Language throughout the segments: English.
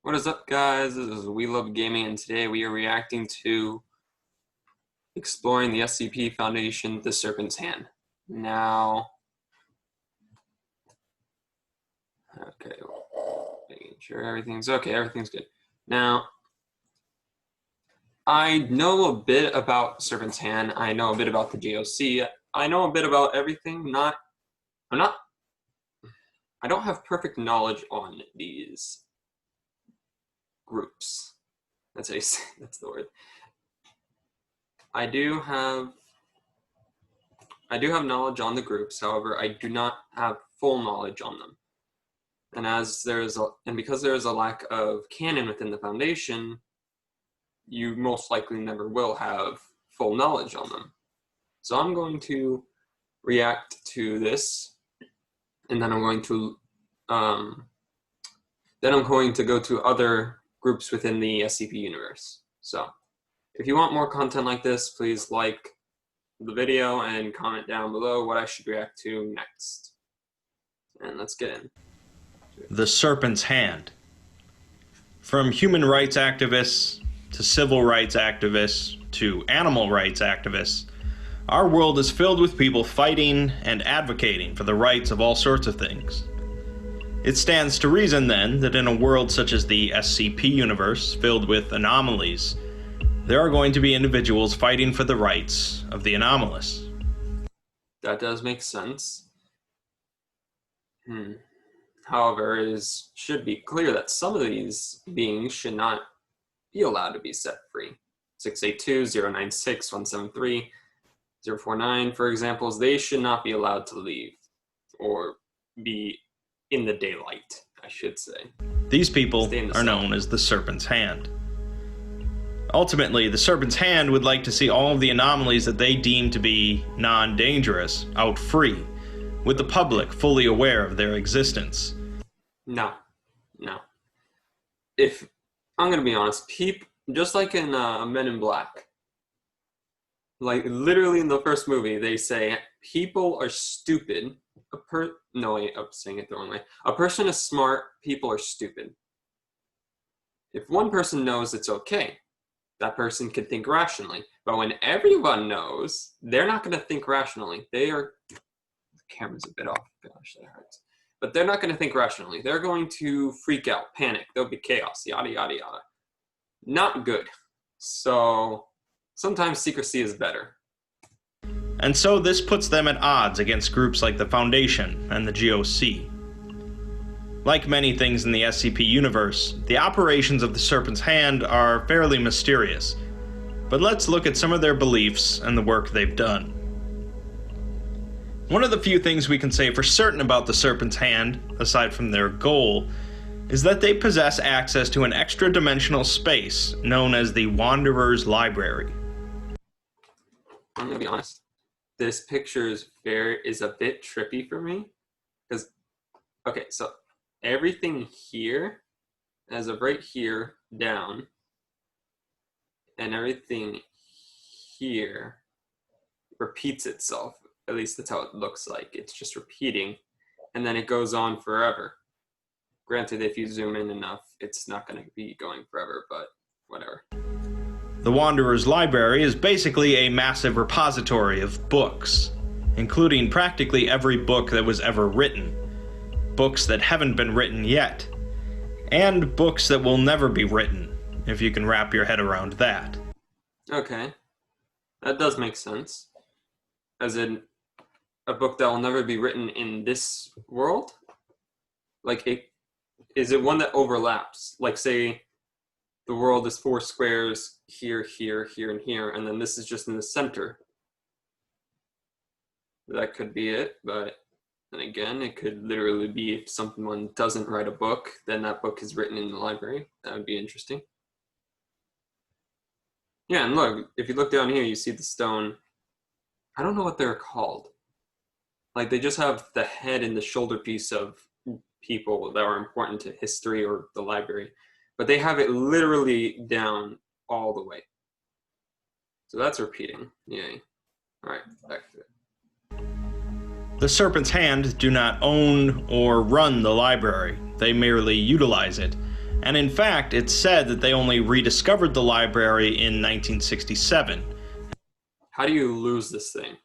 What is up, guys? This is We Love Gaming, and today we are reacting to exploring the SCP Foundation, The Serpent's Hand. Now, okay, making sure everything's okay, everything's good. Now, I know a bit about Serpent's Hand, I know a bit about the GOC, I know a bit about everything, I don't have perfect knowledge on these groups. That's the word. I do have knowledge on the groups, however, I do not have full knowledge on them. And because there is a lack of canon within the Foundation, you most likely never will have full knowledge on them. So I'm going to react to this, and then I'm going to go to other groups within the SCP universe. So if you want more content like this, please like the video and comment down below what I should react to next. And let's get in. The Serpent's Hand. From human rights activists to civil rights activists to animal rights activists, our world is filled with people fighting and advocating for the rights of all sorts of things. It stands to reason, then, that in a world such as the SCP universe, filled with anomalies, there are going to be individuals fighting for the rights of the anomalous. That does make sense. However, it should be clear that some of these beings should not be allowed to be set free. 682, 096, 173, 049, for examples, they should not be allowed to leave or be in the daylight, I should say. These people are known as the Serpent's Hand. Ultimately, the Serpent's Hand would like to see all of the anomalies that they deem to be non-dangerous out free, with the public fully aware of their existence. No. If I'm gonna be honest, just like in Men in Black, like literally in the first movie, they say people are stupid. I'm saying it the wrong way. A person is smart, people are stupid. If one person knows it's okay, that person can think rationally. But when everyone knows, they're not going to think rationally. The camera's a bit off. Gosh, that hurts. But they're not going to think rationally. They're going to freak out, panic. There'll be chaos, yada, yada, yada. Not good. So sometimes secrecy is better. And so this puts them at odds against groups like the Foundation and the GOC. Like many things in the SCP universe, the operations of the Serpent's Hand are fairly mysterious, but let's look at some of their beliefs and the work they've done. One of the few things we can say for certain about the Serpent's Hand, aside from their goal, is that they possess access to an extra-dimensional space known as the Wanderer's Library. I'm gonna be honest. This picture is a bit trippy for me, because, okay, so everything here, as of right here, down, and everything here repeats itself. At least that's how it looks like. It's just repeating, and then it goes on forever. Granted, if you zoom in enough, it's not going to be going forever, but whatever. The Wanderer's Library is basically a massive repository of books, including practically every book that was ever written, books that haven't been written yet, and books that will never be written, if you can wrap your head around that. Okay, that does make sense. As in, a book that will never be written in this world? Like, is it one that overlaps? Like, say, the world is 4 squares, here, here, here, and here, and then this is just in the center. That could be it, but then again, it could literally be if someone doesn't write a book, then that book is written in the library. That would be interesting. Yeah, and look, if you look down here, you see the stone. I don't know what they're called. Like, they just have the head and the shoulder piece of people that are important to history or the library. But they have it literally down all the way. So that's repeating. Yay. Alright, back to it. The Serpent's Hand do not own or run the library. They merely utilize it, and in fact, it's said that they only rediscovered the library in 1967. How do you lose this thing?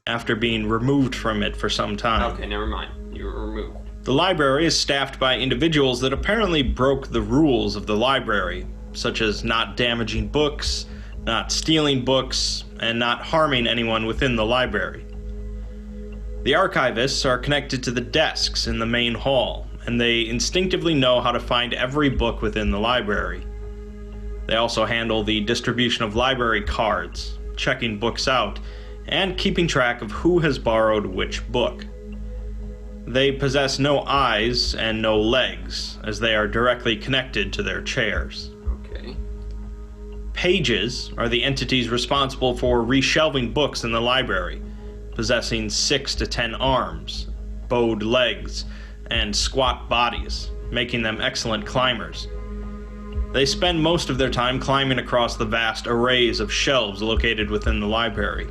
After being removed from it for some time. Okay, never mind. You were removed. The library is staffed by individuals that apparently broke the rules of the library, such as not damaging books, not stealing books, and not harming anyone within the library. The archivists are connected to the desks in the main hall, and they instinctively know how to find every book within the library. They also handle the distribution of library cards, checking books out, and keeping track of who has borrowed which book. They possess no eyes and no legs, as they are directly connected to their chairs. Okay. Pages are the entities responsible for reshelving books in the library, possessing 6 to 10 arms, bowed legs, and squat bodies, making them excellent climbers. They spend most of their time climbing across the vast arrays of shelves located within the library.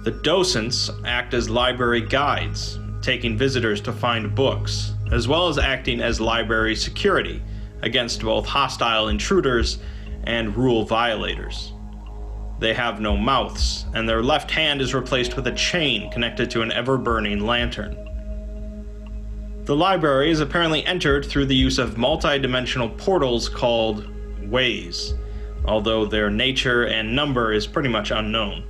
The docents act as library guides, taking visitors to find books, as well as acting as library security against both hostile intruders and rule violators. They have no mouths, and their left hand is replaced with a chain connected to an ever-burning lantern. The library is apparently entered through the use of multi-dimensional portals called ways, although their nature and number is pretty much unknown.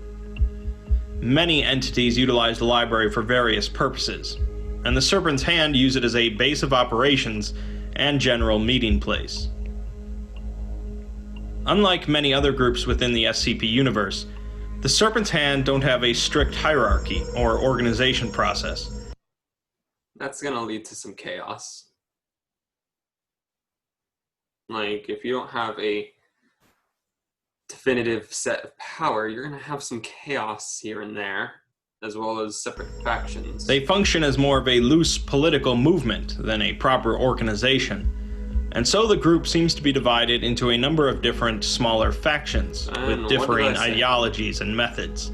Many entities utilize the library for various purposes, and the Serpent's Hand use it as a base of operations and general meeting place. Unlike many other groups within the SCP universe, the Serpent's Hand don't have a strict hierarchy or organization process. That's gonna lead to some chaos. Like, if you don't have a definitive set of power, you're gonna have some chaos here and there, as well as separate factions. They function as more of a loose political movement than a proper organization, and so the group seems to be divided into a number of different smaller factions with differing ideologies and methods.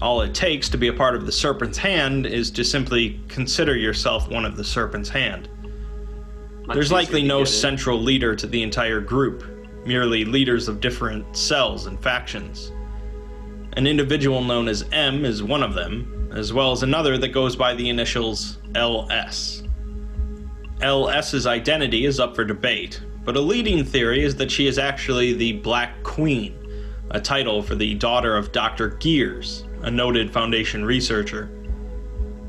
All it takes to be a part of the Serpent's Hand is to simply consider yourself one of the Serpent's Hand. There's likely no central leader to the entire group, merely leaders of different cells and factions. An individual known as M is one of them, as well as another that goes by the initials LS. LS's identity is up for debate, but a leading theory is that she is actually the Black Queen, a title for the daughter of Dr. Gears, a noted Foundation researcher.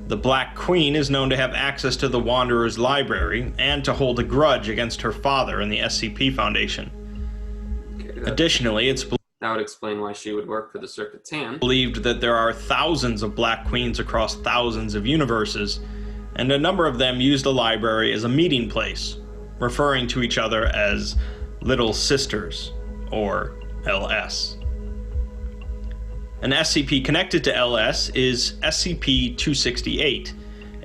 The Black Queen is known to have access to the Wanderer's library and to hold a grudge against her father in the SCP Foundation. Okay, Additionally, it's that would explain why she would work for the Serpent's Hand. Believed that there are thousands of Black Queens across thousands of universes, and a number of them use the library as a meeting place, referring to each other as Little Sisters, or LS. An SCP connected to LS is SCP-268,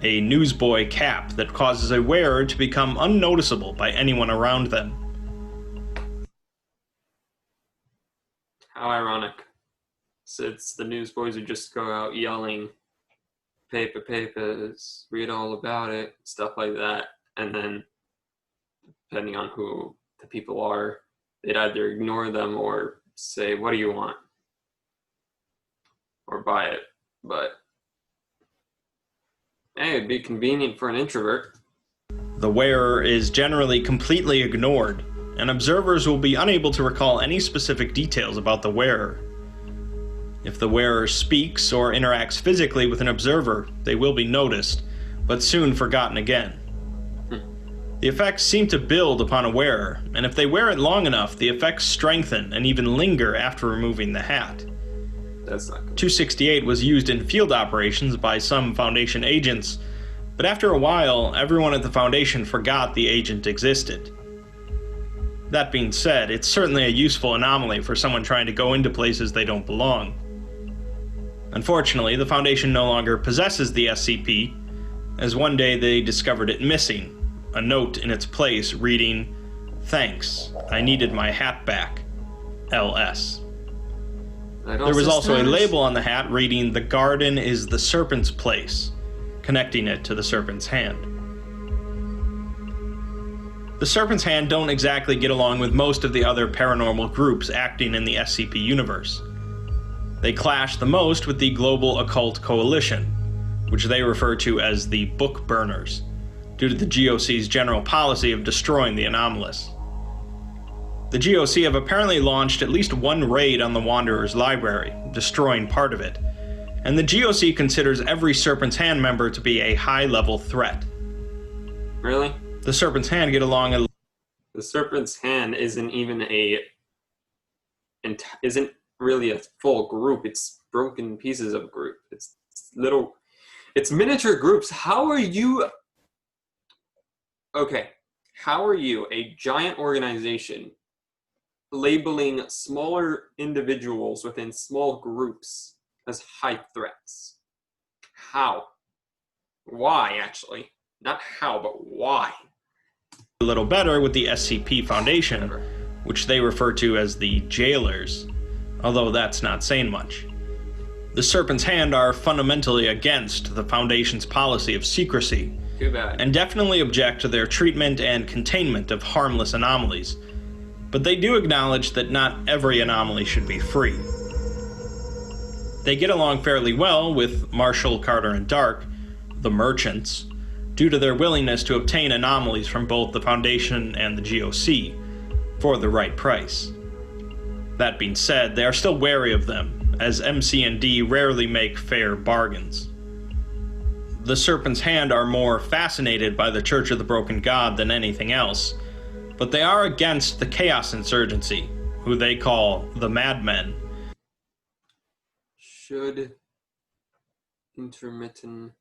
a newsboy cap that causes a wearer to become unnoticeable by anyone around them. How ironic. So it's the newsboys who just go out yelling, papers, read all about it, stuff like that, and then, depending on who the people are, they'd either ignore them or say, what do you want? Or buy it. But, hey, it'd be convenient for an introvert. The wearer is generally completely ignored, and observers will be unable to recall any specific details about the wearer. If the wearer speaks or interacts physically with an observer, they will be noticed, but soon forgotten again. The effects seem to build upon a wearer, and if they wear it long enough, the effects strengthen and even linger after removing the hat. That's not good. 268 was used in field operations by some Foundation agents, but after a while, everyone at the Foundation forgot the agent existed. That being said, it's certainly a useful anomaly for someone trying to go into places they don't belong. Unfortunately, the Foundation no longer possesses the SCP, as one day they discovered it missing, a note in its place reading, "Thanks, I needed my hat back. LS." There was also a label on the hat reading, "The garden is the Serpent's place," connecting it to the Serpent's Hand. The Serpent's Hand don't exactly get along with most of the other paranormal groups acting in the SCP universe. They clash the most with the Global Occult Coalition, which they refer to as the Book Burners, due to the GOC's general policy of destroying the anomalous. The GOC have apparently launched at least one raid on the Wanderer's library, destroying part of it, and the GOC considers every Serpent's Hand member to be a high-level threat. Really? The Serpent's Hand get along The Serpent's Hand isn't even isn't really a full group. It's broken pieces of a group. It's miniature groups. How are you, a giant organization, labeling smaller individuals within small groups as high threats? How? Why, actually? Not how, but why? a little better with the SCP Foundation, which they refer to as the Jailers, although that's not saying much. The Serpent's Hand are fundamentally against the Foundation's policy of secrecy, Too bad. and definitely object to their treatment and containment of harmless anomalies, but they do acknowledge that not every anomaly should be free. They get along fairly well with Marshall, Carter, and Dark, the Merchants, due to their willingness to obtain anomalies from both the Foundation and the GOC for the right price. That being said, they are still wary of them, as MC and D rarely make fair bargains. The Serpent's Hand are more fascinated by the Church of the Broken God than anything else, but they are against the Chaos Insurgency, who they call the Madmen. Should intermittent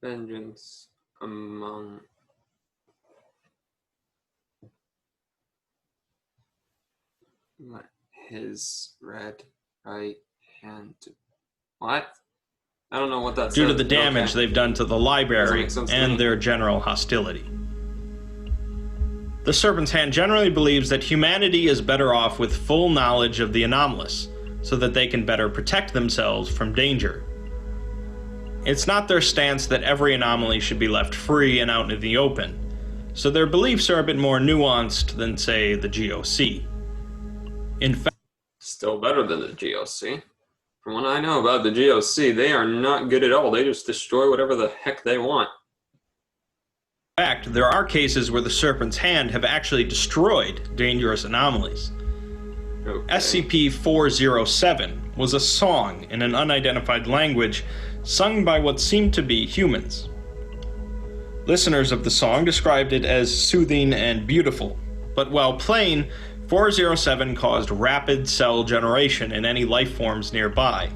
vengeance among his red right hand. What? I don't know what that says. Due to the damage they've done to the library and their general hostility. The Serpent's Hand generally believes that humanity is better off with full knowledge of the anomalous, so that they can better protect themselves from danger. It's not their stance that every anomaly should be left free and out in the open, so their beliefs are a bit more nuanced than, say, the GOC. In fact, still better than the GOC. From what I know about the GOC, they are not good at all. They just destroy whatever the heck they want. In fact, there are cases where the Serpent's Hand have actually destroyed dangerous anomalies. Okay. SCP-407 was a song in an unidentified language sung by what seemed to be humans. Listeners of the song described it as soothing and beautiful, but while playing, 407 caused rapid cell generation in any life forms nearby.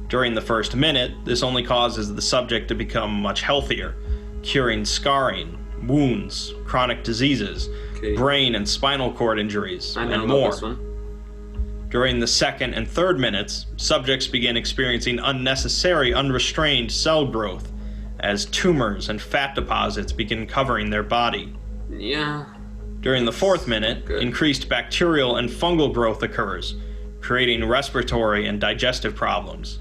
During the first minute, this only causes the subject to become much healthier, curing scarring, wounds, chronic diseases, brain and spinal cord injuries, and more. During the second and third minutes, subjects begin experiencing unnecessary, unrestrained cell growth as tumors and fat deposits begin covering their body. Yeah. During the fourth minute, increased bacterial and fungal growth occurs, creating respiratory and digestive problems.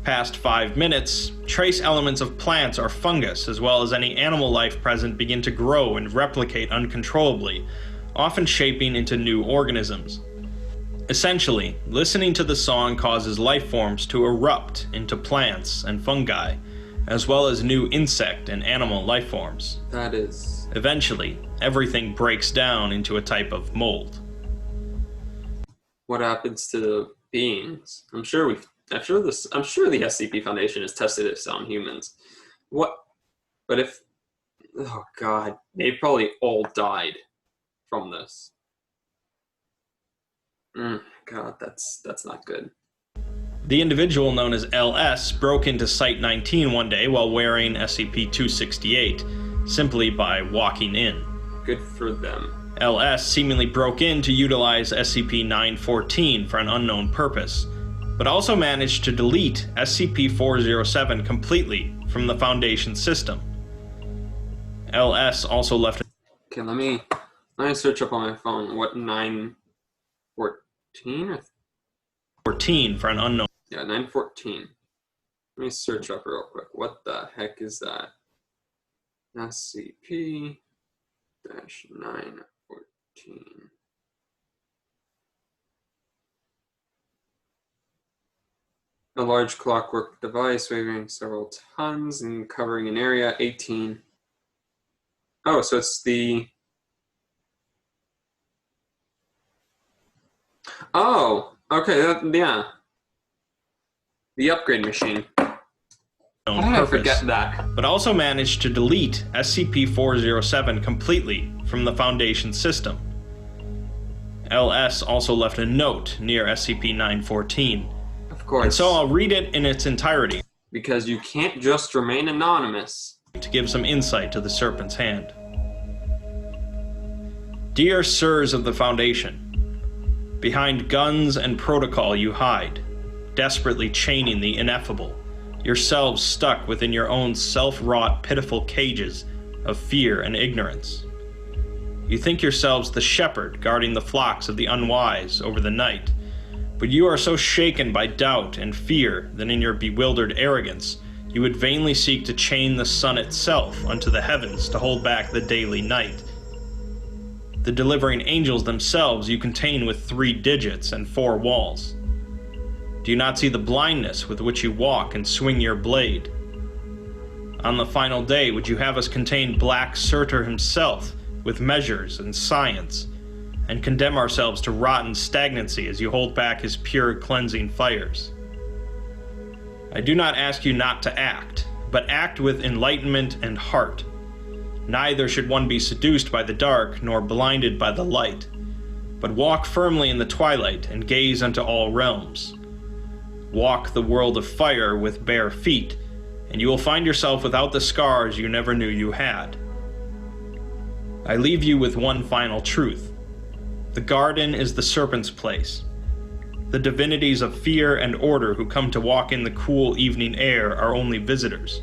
Past 5 minutes, trace elements of plants or fungus, as well as any animal life present, begin to grow and replicate uncontrollably, often shaping into new organisms. Essentially, listening to the song causes life forms to erupt into plants and fungi, as well as new insect and animal life forms. That is... Eventually, everything breaks down into a type of mold. What happens to the beings? I'm sure the SCP Foundation has tested this on humans. What? But if... Oh god, they probably all died from this. God, that's not good. The individual known as LS broke into Site-19 one day while wearing SCP-268, simply by walking in. Good for them. LS seemingly broke in to utilize SCP-914 for an unknown purpose, but also managed to delete SCP-407 completely from the Foundation system. LS also left... Okay, let me search up on my phone what 914 or 14 for an unknown... Yeah, 914. Let me search up real quick. What the heck is that? SCP 914. A large clockwork device weighing several tons and covering an area 18. Oh, so it's the... Oh, okay, yeah. The upgrade machine. How did I forget that? But also managed to delete SCP-407 completely from the Foundation system. LS also left a note near SCP-914. Of course. And so I'll read it in its entirety. Because you can't just remain anonymous. To give some insight to the Serpent's hand. Dear Sirs of the Foundation, behind guns and protocol you hide, desperately chaining the ineffable, yourselves stuck within your own self-wrought, pitiful cages of fear and ignorance. You think yourselves the shepherd guarding the flocks of the unwise over the night, but you are so shaken by doubt and fear that in your bewildered arrogance you would vainly seek to chain the sun itself unto the heavens to hold back the daily night. The delivering angels themselves you contain with 3 digits and 4 walls. Do you not see the blindness with which you walk and swing your blade? On the final day would you have us contain Black Surtur himself with measures and science, and condemn ourselves to rotten stagnancy as you hold back his pure cleansing fires? I do not ask you not to act, but act with enlightenment and heart. Neither should one be seduced by the dark nor blinded by the light, but walk firmly in the twilight and gaze unto all realms. Walk the world of fire with bare feet, and you will find yourself without the scars you never knew you had. I leave you with one final truth. The garden is the Serpent's place. The divinities of fear and order who come to walk in the cool evening air are only visitors.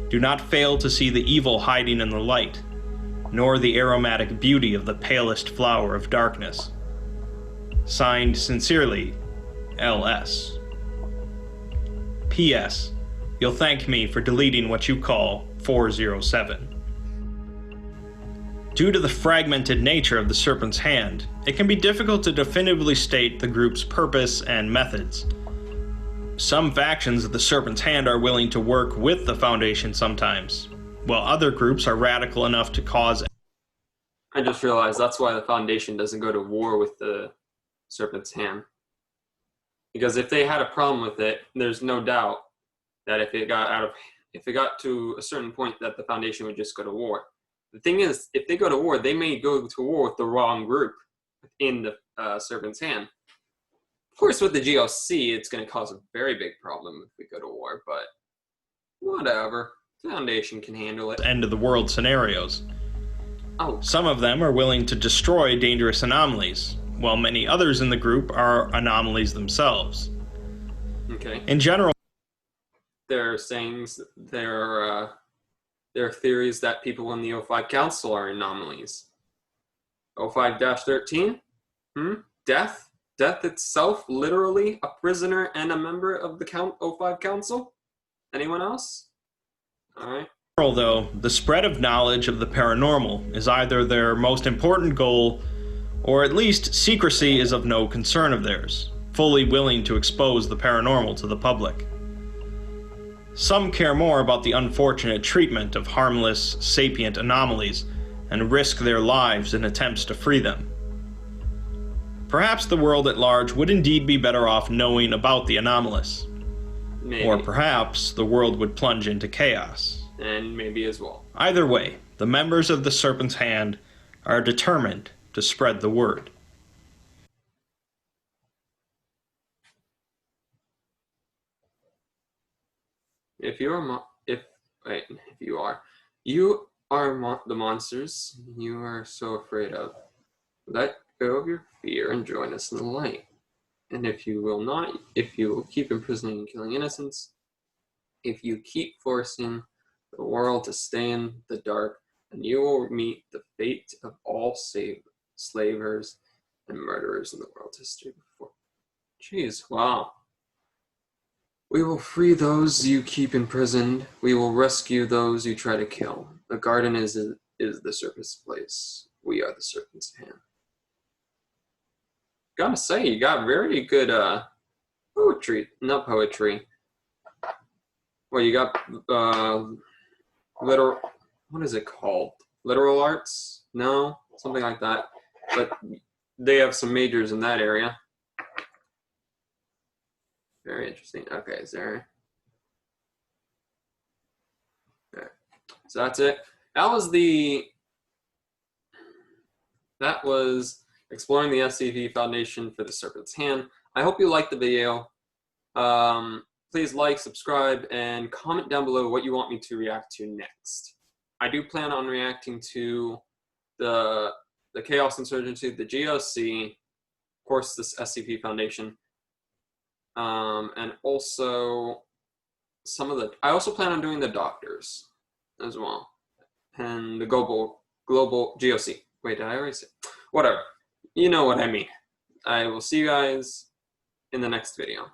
Do not fail to see the evil hiding in the light, nor the aromatic beauty of the palest flower of darkness. Signed sincerely, LS. P.S. You'll thank me for deleting what you call 407. Due to the fragmented nature of the Serpent's Hand, it can be difficult to definitively state the group's purpose and methods. Some factions of the Serpent's Hand are willing to work with the Foundation sometimes, while other groups are radical enough to cause... I just realized that's why the Foundation doesn't go to war with the Serpent's Hand. Because if they had a problem with it, there's no doubt that if it got to a certain point that the Foundation would just go to war. The thing is, if they go to war, they may go to war with the wrong group in the Serpent's Hand. Of course, with the GOC, it's going to cause a very big problem if we go to war, but whatever. The Foundation can handle it. End of the world scenarios. Oh. Some of them are willing to destroy dangerous anomalies, while many others in the group are anomalies themselves. Okay. In general, there are sayings, there are theories that people in the O5 Council are anomalies. O5-13? Death? Death itself, literally a prisoner and a member of the O5 Council? Anyone else? Alright. Though, the spread of knowledge of the paranormal is either their most important goal, or at least secrecy is of no concern of theirs, fully willing to expose the paranormal to the public. Some care more about the unfortunate treatment of harmless, sapient anomalies and risk their lives in attempts to free them. Perhaps the world at large would indeed be better off knowing about the anomalous. Maybe. Or perhaps the world would plunge into chaos. And maybe as well. Either way, the members of the Serpent's Hand are determined to spread the word. You are the monsters you are so afraid of. Let go of your fear and join us in the light. And if you will keep imprisoning and killing innocents, if you keep forcing the world to stay in the dark, then you will meet the fate of all slavers and murderers in the world's history before. Jeez, wow. We will free those you keep imprisoned. We will rescue those you try to kill. The garden is is the Serpent's place. We are the Serpent's hand. Gotta say, you got very good poetry. Not poetry. Well, you got literal. What is it called? Literal arts? No, something like that. But they have some majors in that area. Very interesting. Okay, is there? Okay. So that's it. That was exploring the SCP Foundation for the Serpent's Hand. I hope you liked the video. Please like, subscribe, and comment down below what you want me to react to next. I do plan on reacting to the Chaos Insurgency, the GOC, of course, this SCP Foundation, and also I also plan on doing the Doctors as well, and the global GOC. Wait, did I already say? Whatever. You know what I mean. I will see you guys in the next video.